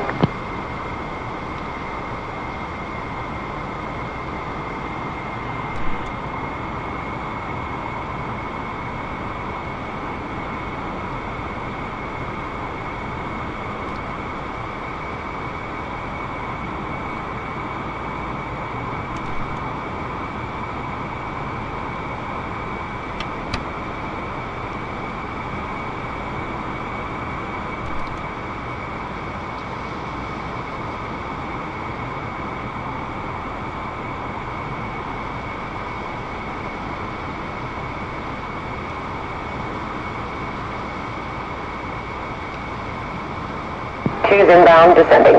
Two's inbound, descending.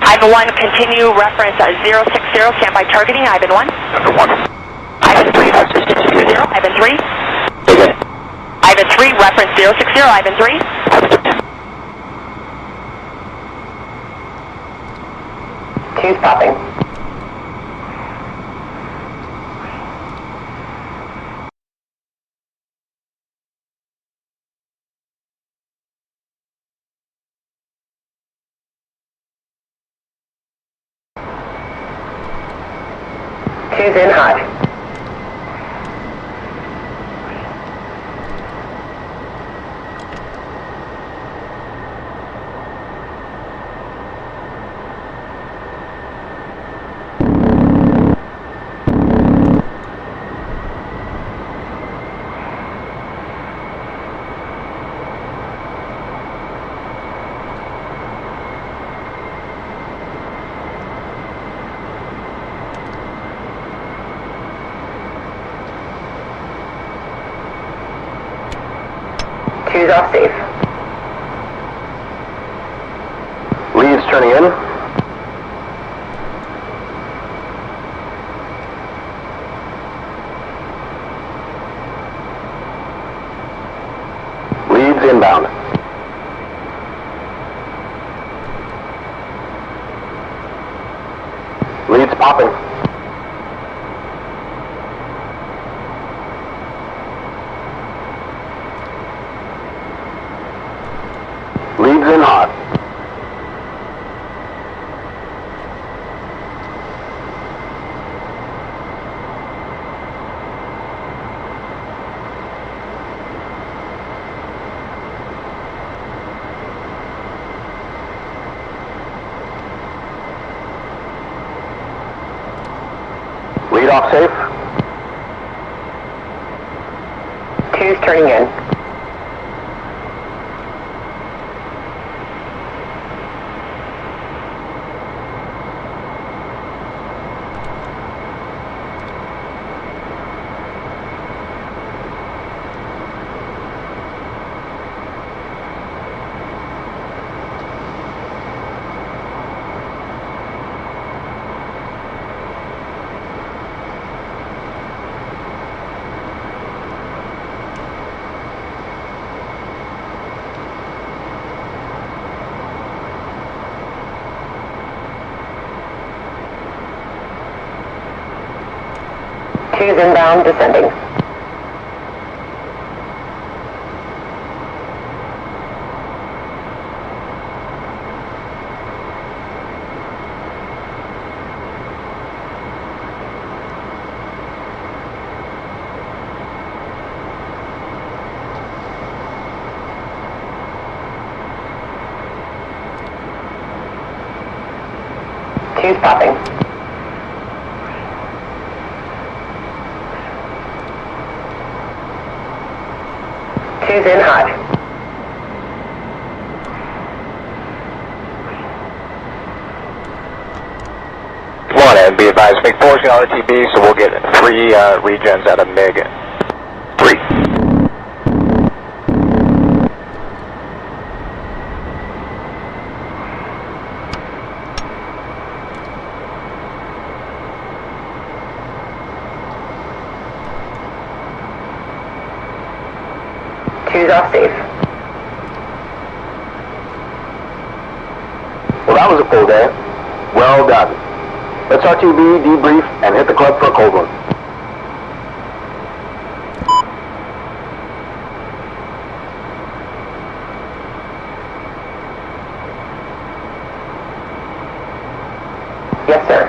Ivan 1, continue reference 060, standby targeting, Ivan 1. Number 1. Ivan 3, reference 060, Ivan 3. Okay. Ivan 3, reference 060, Ivan 3. Two's popping. Two's in hot. Two's off safe. Leads turning in. Leads inbound. Leads popping. Leads in hot. Lead off safe. Two's turning in. Two's inbound, descending. Two's popping. Two's in hot. Come on, and be advised, MiG-4's got RTB, so we'll get 3 regens out of MiG. 3. Two's off safe. Well, that was a full day. Well done. Let's RTB, debrief, and hit the club for a cold one. Yes, sir.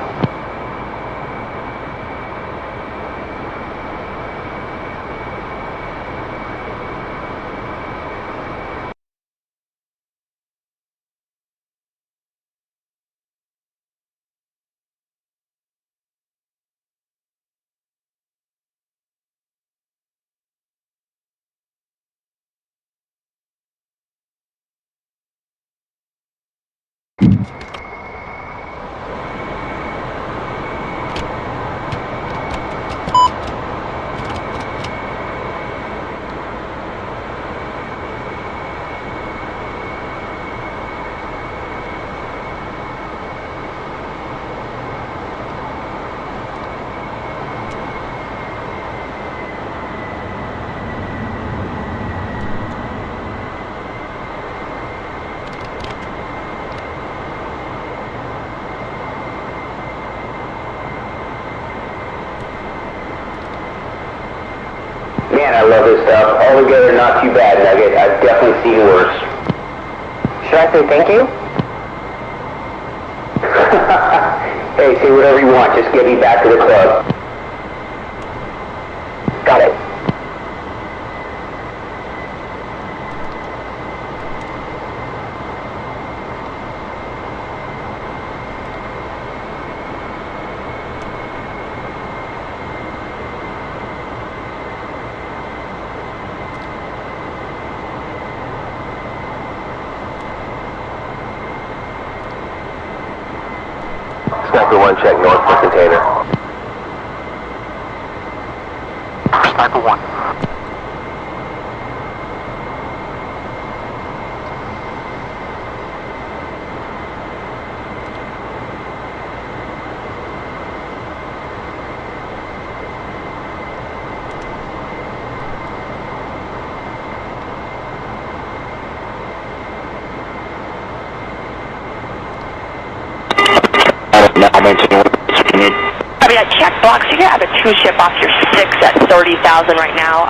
Man, I love this stuff. Altogether, not too bad, Nugget. I've definitely seen worse. Should I say thank you? Hey, say whatever you want. Just get me back to the club. Copy 1, check north for container. Sniper 1. Copy that, check blocks. You're gonna have a 2-ship off your 6 at 30,000 right now.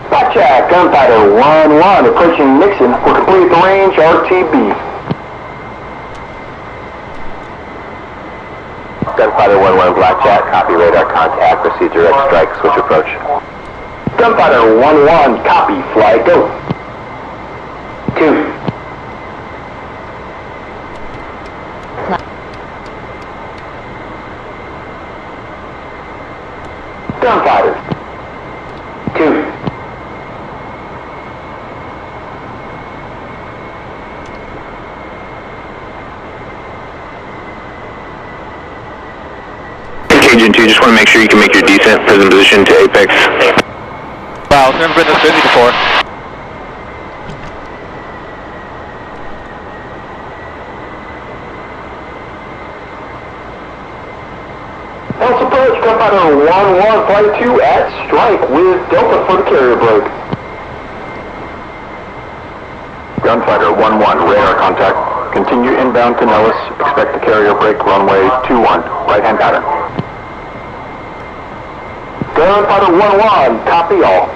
Blackjack, gunfighter 1-1, approaching Nixon. We'll complete the range, RTB. Gunfighter 1-1 Blackjack, copy radar contact, proceed direct strike, switch approach. Gunfighter 1-1, copy, fly, go. 2. Gunfighter 2. Agent 2, just want to make sure you can make your descent, present position to Apex. Wow, I've never been this busy before. False approach, gunfighter 1-1, flight 2 at strike with Delta for the carrier break. Gunfighter 1-1, radar contact. Continue inbound to Nellis. Expect the carrier break, runway 21, right-hand pattern. Gunfighter 1-1, copy all.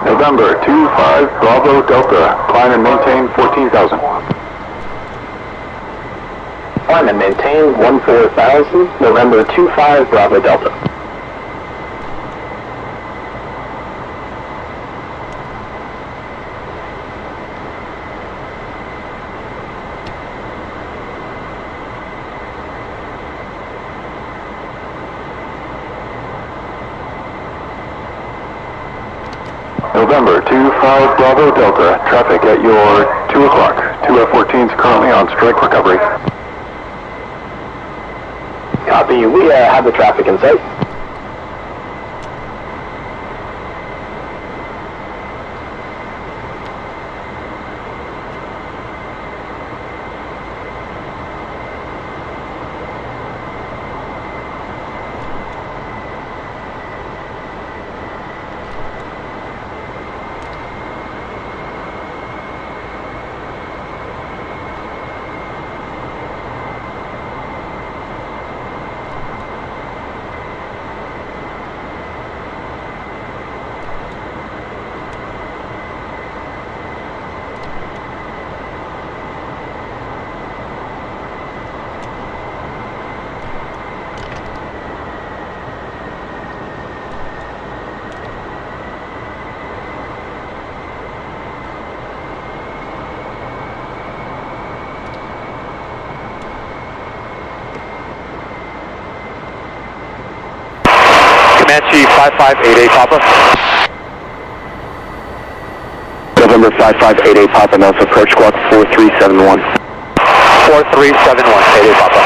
November 25 Bravo Delta, climb and maintain 14,000. Climb and maintain 14,000, November 25 Bravo Delta. November 25 Bravo Delta, traffic at your 2 o'clock. 2 F-14s currently on strike recovery. Copy, we have the traffic in sight. Comanche 5588 Papa. November 5588 Papa, Nelson approach squawk 4371. 4371, 88 Papa.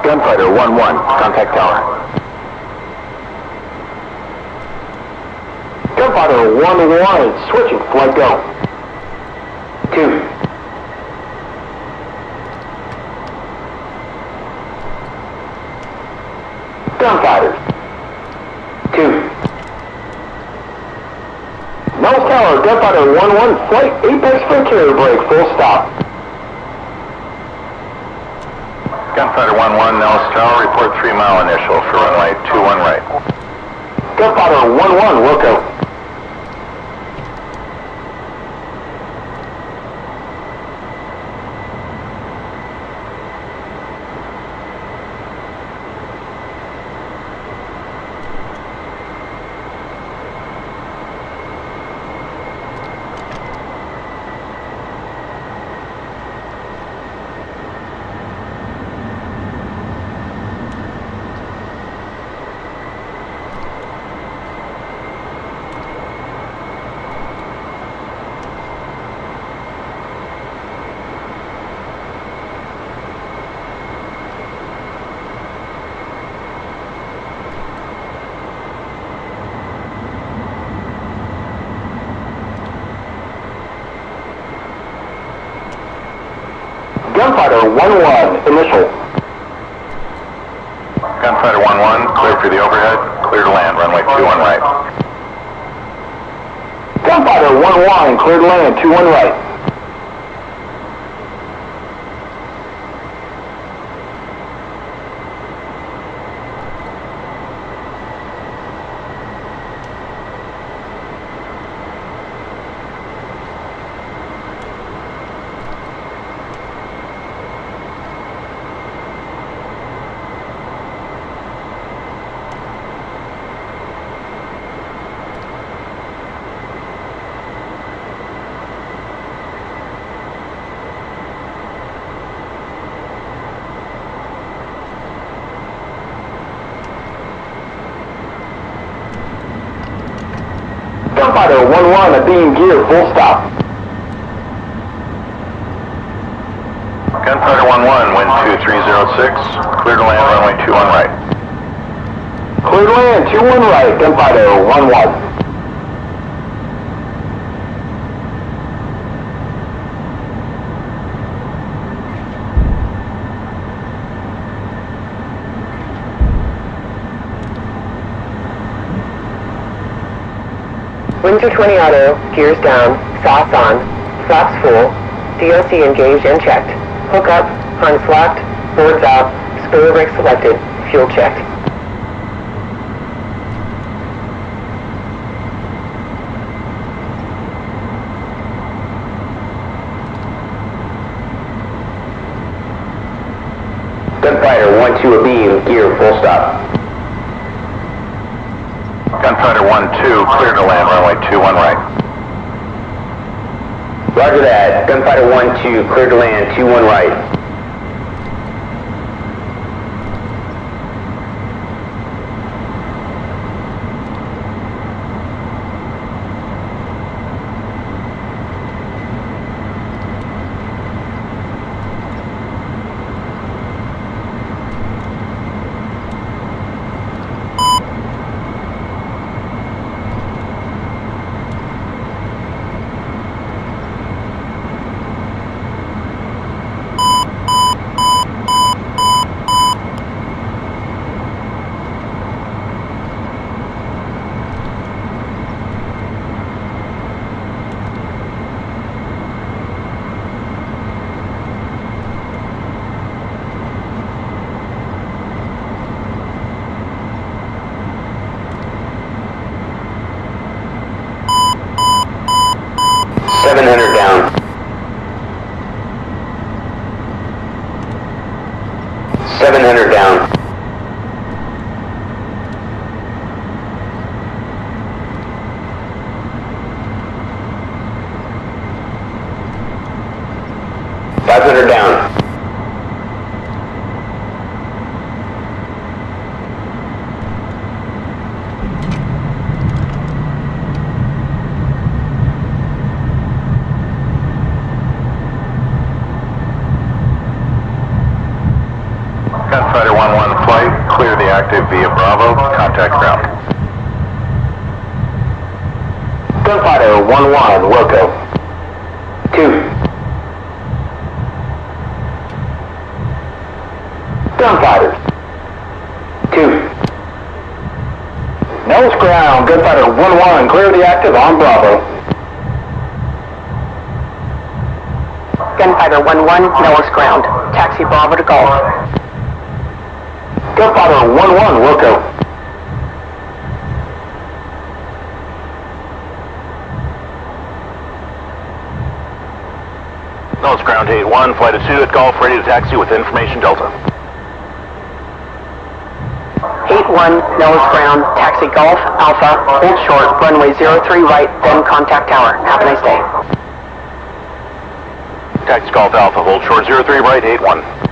Gunfighter 1-1, contact tower. Gunfighter 1-1, switching, flight go. 2. Gunfighters. 2. Nose Tower, Gunfighter 1-1, flight apex for carrier brake, full stop. Gunfighter 1-1, Nellis Tower, report 3 mile initial for runway 21 right. Gunfighter 1-1, Wilco. Gunfighter 1-1, initial. Gunfighter 1-1, clear for the overhead, clear to land, runway 21 right. Gunfighter 1-1, clear to land, 21 right. Gunfighter 1-1, a beam gear, full stop. Gunfighter 1-1, wind 2306, clear to land, runway 21 right. Clear to land, 21 right, Gunfighter 1-1. Windsor 20 auto, gears down, SOS on, flaps full, DLC engaged and checked. Hook up, harness locked, boards out, spoiler brake selected, fuel checked. Gunfighter 1-2, a beam, gear, full stop. Gunfighter 1-2, clear to land, runway 21 right. Roger that. Gunfighter 1-2, clear to land, 21 right. Down. 700 down. Down. Gunfighter 1-1 flight, clear the active via Bravo, contact ground. Gunfighter 1-1, Wilco. 2. Gunfighters. 2. Nose ground, Gunfighter 1-1, clear the active on Bravo. Gunfighter 1-1, Nellis ground. Taxi Bravo to Golf. Gunfighter 1-1, Wilco. Nose ground 8-1, flight of 2 at Golf, ready to taxi with information Delta. 8-1, Nellis ground. Taxi Golf, Alpha, hold short, runway 03 right, then contact tower. Have a nice day. Taxi Golf Alpha, hold short 03 right, 8-1.